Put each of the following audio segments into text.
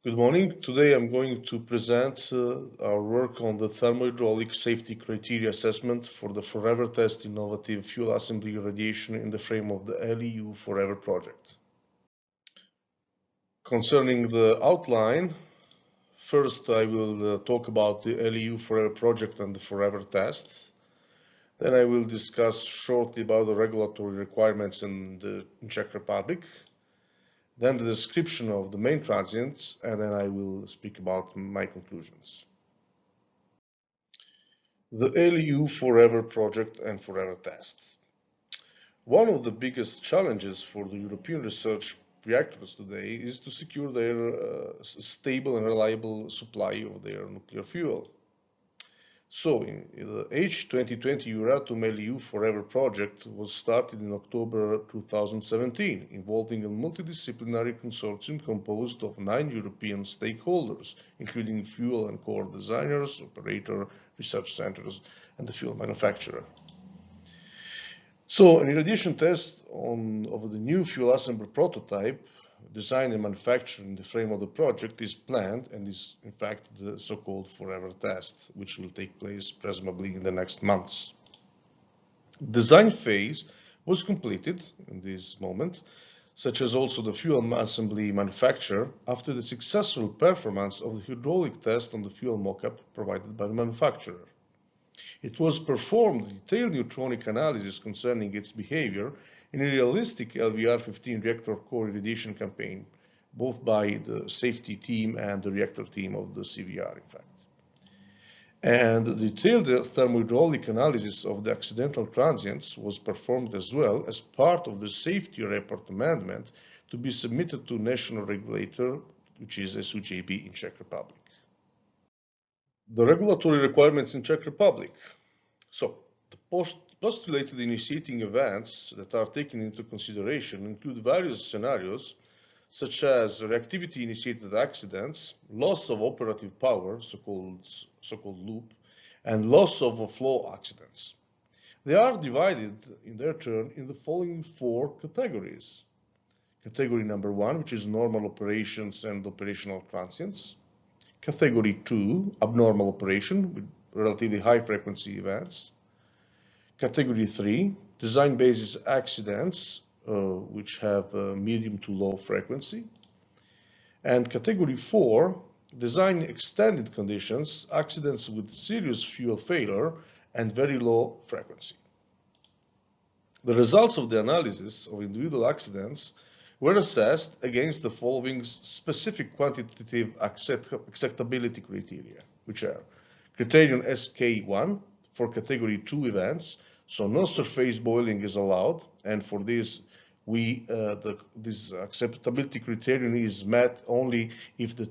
Good morning. Today I'm going to present our work on the thermohydraulic safety criteria assessment for the Forever Test innovative fuel assembly irradiation in the frame of the LEU Forever project. Concerning the outline, first I will talk about the LEU Forever project and the Forever Test. Then I will discuss shortly about the regulatory requirements in the Czech Republic. Then the description of the main transients, and then I will speak about my conclusions. The LEU Forever project and Forever Test. One of the biggest challenges for the European research reactors today is to secure their stable and reliable supply of their nuclear fuel. So, the H2020 Euratom LEU Forever project was started in October 2017, involving a multidisciplinary consortium composed of 9 European stakeholders, including fuel and core designers, operator, research centers, and the fuel manufacturer. So, an irradiation test of the new fuel assembly prototype, designed and manufactured in the frame of the project, is planned and is in fact the so-called Forever Test, which will take place presumably in the next months. Design phase was completed in this moment, such as also the fuel assembly manufacture, after the successful performance of the hydraulic test on the fuel mock-up provided by the manufacturer. It was performed detailed neutronic analysis concerning its behavior in a realistic LVR-15 reactor core irradiation campaign, both by the safety team and the reactor team of the CVR, in fact. And the detailed thermohydraulic analysis of the accidental transients was performed as well as part of the safety report amendment to be submitted to national regulator, which is SUJB in Czech Republic. The regulatory requirements in Czech Republic. So, the postulated initiating events that are taken into consideration include various scenarios, such as reactivity-initiated accidents, loss of operative power, so-called loop, and loss of flow accidents. They are divided, in their turn, in the following 4 categories. Category number 1, which is normal operations and operational transients. Category 2, abnormal operation with relatively high frequency events. Category 3, design basis accidents, which have medium to low frequency. And category 4, design extended conditions, accidents with serious fuel failure and very low frequency. The results of the analysis of individual accidents were assessed against the following specific quantitative acceptability criteria, which are criterion SK1 for category 2 events, so no surface boiling is allowed, and for this this acceptability criterion is met only if the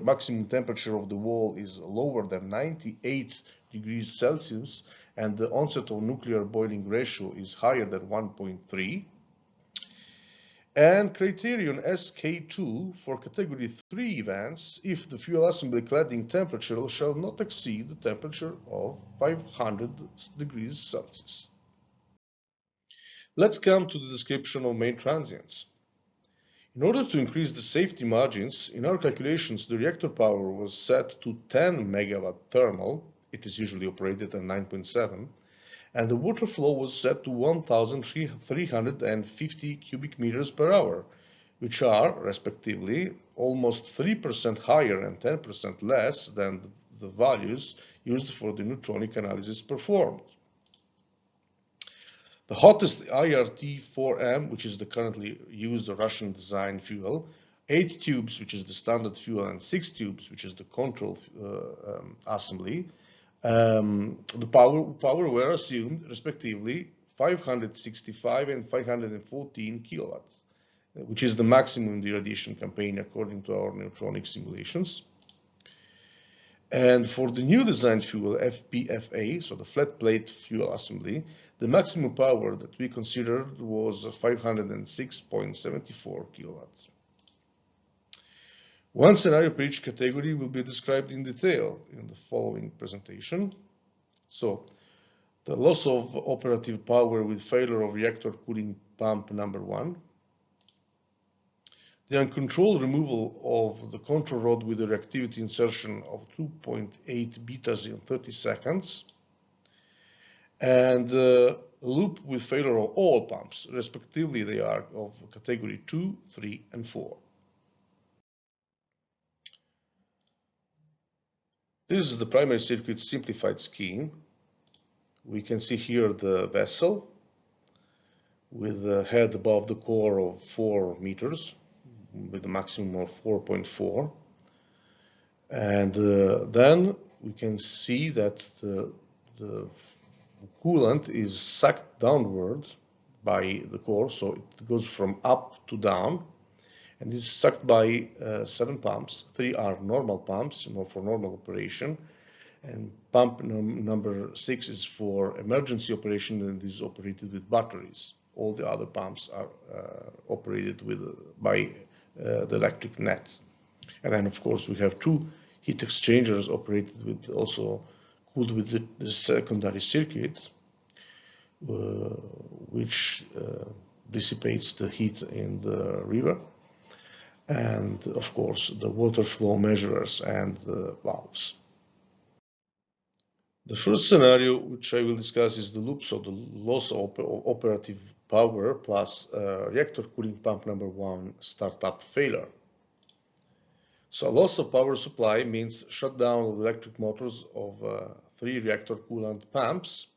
maximum temperature of the wall is lower than 98 degrees Celsius and the onset of nuclear boiling ratio is higher than 1.3. And criterion SK2 for category 3 events if the fuel assembly cladding temperature shall not exceed the temperature of 500 degrees Celsius. Let's come to the description of main transients. In order to increase the safety margins, in our calculations the reactor power was set to 10 megawatt thermal, it is usually operated at 9.7, and the water flow was set to 1,350 cubic meters per hour, which are, respectively, almost 3% higher and 10% less than the values used for the neutronic analysis performed. The hottest IRT-4M, which is the currently used Russian design fuel, 8 tubes, which is the standard fuel, and 6 tubes, which is the control assembly, the power were assumed, respectively, 565 and 514 kilowatts, which is the maximum in the irradiation campaign according to our neutronic simulations. And for the new design fuel, FPFA, so the flat plate fuel assembly, the maximum power that we considered was 506.74 kilowatts. One scenario per each category will be described in detail in the following presentation. So, the loss of operative power with failure of reactor cooling pump number 1. The uncontrolled removal of the control rod with the reactivity insertion of 2.8 betas in 30 seconds, and the loop with failure of all pumps, respectively they are of category 2, 3, and 4. This is the primary circuit simplified scheme. We can see here the vessel with the head above the core of 4 meters with a maximum of 4.4. And then we can see that the coolant is sucked downward by the core, so it goes from up to down, and is sucked by 7 pumps. 3 are normal pumps, for normal operation, and pump number 6 is for emergency operation and is operated with batteries. All the other pumps are operated by the electric net. And then, of course, we have 2 heat exchangers operated with, also cooled with the secondary circuit, which dissipates the heat in the river. And, of course, the water flow measurers and the valves. The first scenario, which I will discuss, is the loop, so the loss of operative power plus reactor cooling pump number 1 startup failure. So loss of power supply means shutdown of the electric motors of 3 reactor coolant pumps.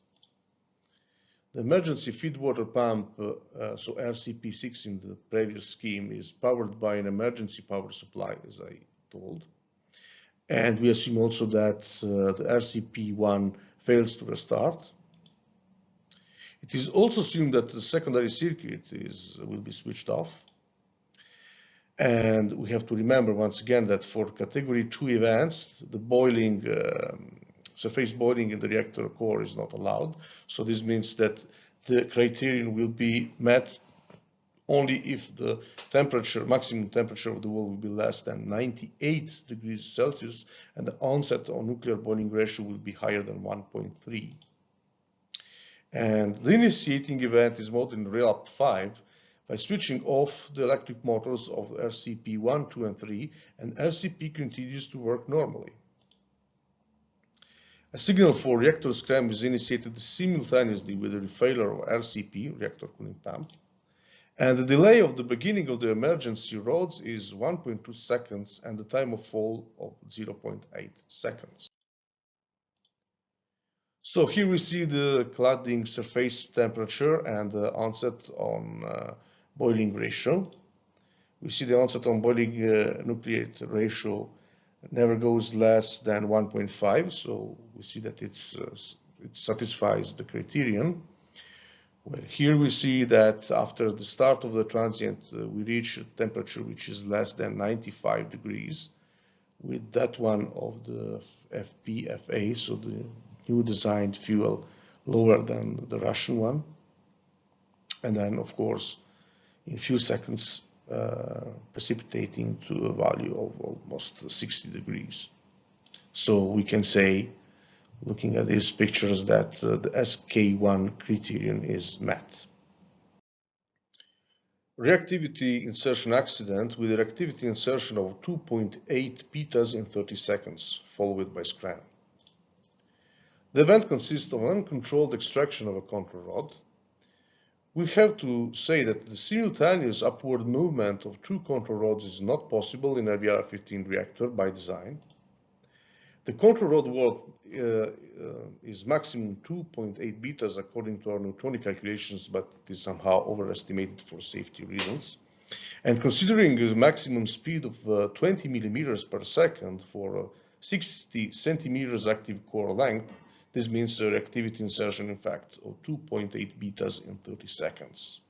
The emergency feed water pump, so RCP6 in the previous scheme, is powered by an emergency power supply, as I told. And we assume also that the RCP1 fails to restart. It is also assumed that the secondary circuit will be switched off. And we have to remember once again that for category 2 events, the boiling, surface boiling in the reactor core is not allowed. So this means that the criterion will be met only if the temperature, maximum temperature of the wall will be less than 98 degrees Celsius, and the onset on nuclear boiling ratio will be higher than 1.3. And the initiating event is modeled in RELAP 5 by switching off the electric motors of RCP 1, 2, and 3, and RCP continues to work normally. A signal for reactor scram is initiated simultaneously with the failure of RCP, reactor cooling pump, and the delay of the beginning of the emergency rods is 1.2 seconds and the time of fall of 0.8 seconds. So here we see the cladding surface temperature and the onset on boiling ratio. We see the onset on boiling nucleate ratio never goes less than 1.5, so we see that it satisfies the criterion. Well, here we see that after the start of the transient, we reach a temperature which is less than 95 degrees, with that one of the FPFA, so the new designed fuel, lower than the Russian one. And then, of course, in a few seconds, precipitating to a value of almost 60 degrees. So we can say, looking at these pictures, that the SK1 criterion is met. Reactivity insertion accident with reactivity insertion of 2.8 betas in 30 seconds, followed by scram. The event consists of uncontrolled extraction of a control rod. We have to say that the simultaneous upward movement of 2 control rods is not possible in a RBR15 reactor by design. The control rod worth is maximum 2.8 betas according to our Newtonic calculations, but it is somehow overestimated for safety reasons. And considering the maximum speed of 20 millimeters per second for 60 centimeters active core length, this means a reactivity insertion, in fact, of 2.8 betas in 30 seconds.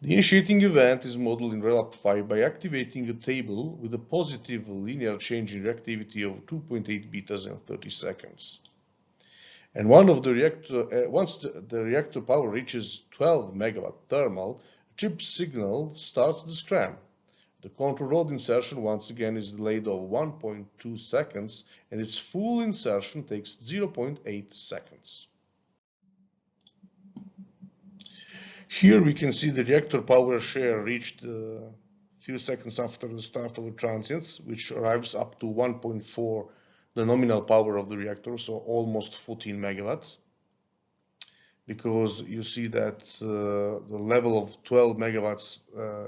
The initiating event is modeled in RELAP 5 by activating a table with a positive linear change in reactivity of 2.8 betas in 30 seconds. And once the reactor power reaches 12 megawatt thermal, a chip signal starts the scram. The control rod insertion once again is delayed of 1.2 seconds, and its full insertion takes 0.8 seconds. Here we can see the reactor power share reached a few seconds after the start of the transients, which arrives up to 1.4, the nominal power of the reactor, so almost 14 megawatts. Because you see that the level of 12 megawatts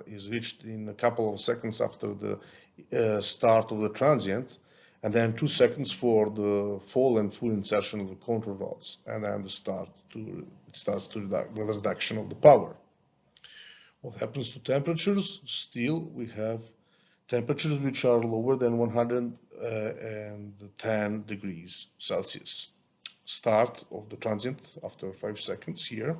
is reached in a couple of seconds after the start of the transient, and then 2 seconds for the fall and full insertion of the control rods, and then it starts to the reduction of the power. What happens to temperatures? Still, we have temperatures which are lower than 110 degrees Celsius. Start of the transient after 5 seconds here,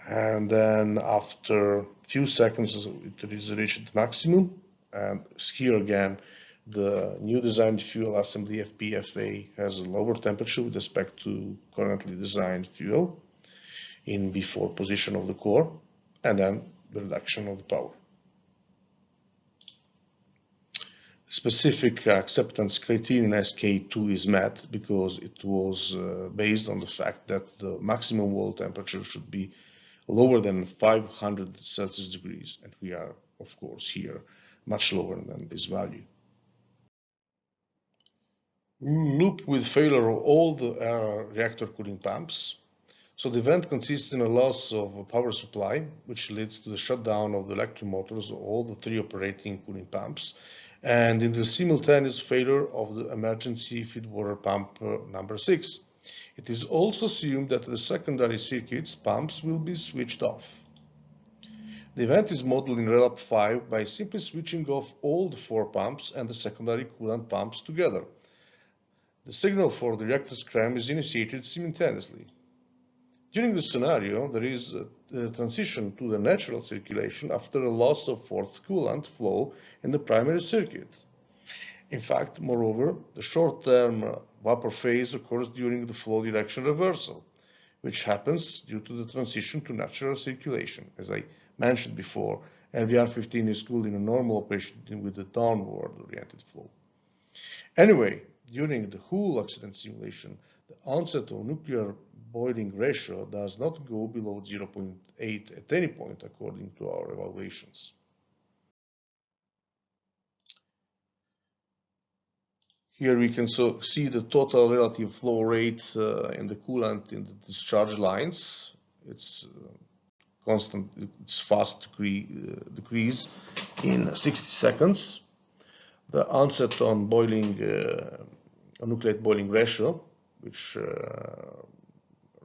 and then after a few seconds it is reached maximum, and here again the new designed fuel assembly FPFA has a lower temperature with respect to currently designed fuel in B4 position of the core, and then the reduction of the power. Specific acceptance criterion SK2 is met because it was based on the fact that the maximum wall temperature should be lower than 500 Celsius degrees, and we are, of course, here much lower than this value. Loop with failure of all the reactor cooling pumps. So the event consists in a loss of power supply, which leads to the shutdown of the electric motors of all the 3 operating cooling pumps, and in the simultaneous failure of the emergency feed water pump number 6. It is also assumed that the secondary circuits pumps will be switched off. The event is modeled in RELAP 5 by simply switching off all the 4 pumps and the secondary coolant pumps together. The signal for the reactor scram is initiated simultaneously. During this scenario, there is a transition to the natural circulation after a loss of forced coolant flow in the primary circuit. In fact, moreover, the short-term vapor phase occurs during the flow direction reversal, which happens due to the transition to natural circulation. As I mentioned before, LVR-15 is cooled in a normal operation with a downward-oriented flow. Anyway, during the whole accident simulation, the onset of nuclear boiling ratio does not go below 0.8 at any point according to our evaluations. Here we can see the total relative flow rate in the coolant in the discharge lines. It's constant, it's fast decrease in 60 seconds. The onset on boiling, nucleate boiling ratio, which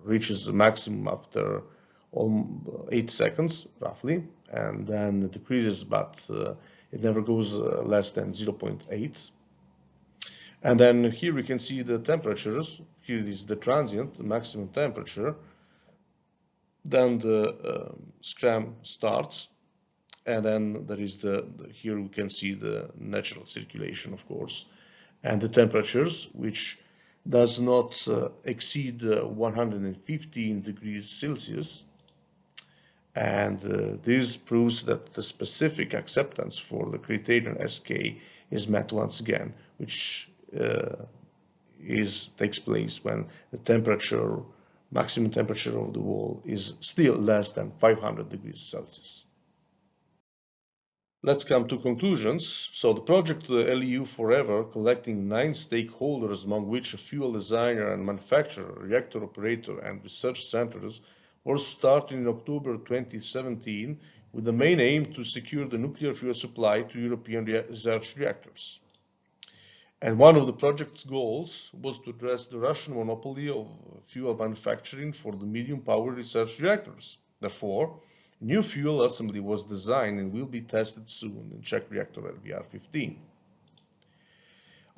reaches the maximum after 8 seconds, roughly, and then it decreases, but it never goes less than 0.8. And then here we can see the temperatures. Here is the transient, the maximum temperature. Then the scram starts, and then there is here we can see the natural circulation, of course, and the temperatures, which does not exceed 115 degrees Celsius. And this proves that the specific acceptance for the criterion SK is met once again, which takes place when the maximum temperature of the wall is still less than 500 degrees Celsius. Let's come to conclusions. So the project LEU Forever, collecting 9 stakeholders, among which a fuel designer and manufacturer, reactor operator, and research centers, was started in October 2017 with the main aim to secure the nuclear fuel supply to European research reactors. And one of the project's goals was to address the Russian monopoly of fuel manufacturing for the medium-power research reactors. Therefore, new fuel assembly was designed and will be tested soon in Czech reactor LVR-15.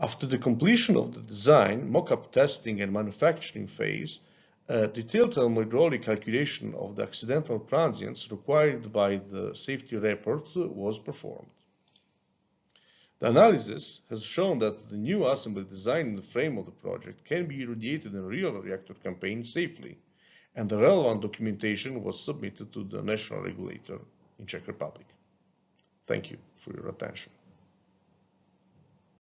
After the completion of the design, mock-up testing and manufacturing phase, a detailed thermohydraulic calculation of the accidental transients required by the safety report was performed. The analysis has shown that the new assembly design in the frame of the project can be irradiated in a real reactor campaign safely, and the relevant documentation was submitted to the national regulator in Czech Republic. Thank you for your attention.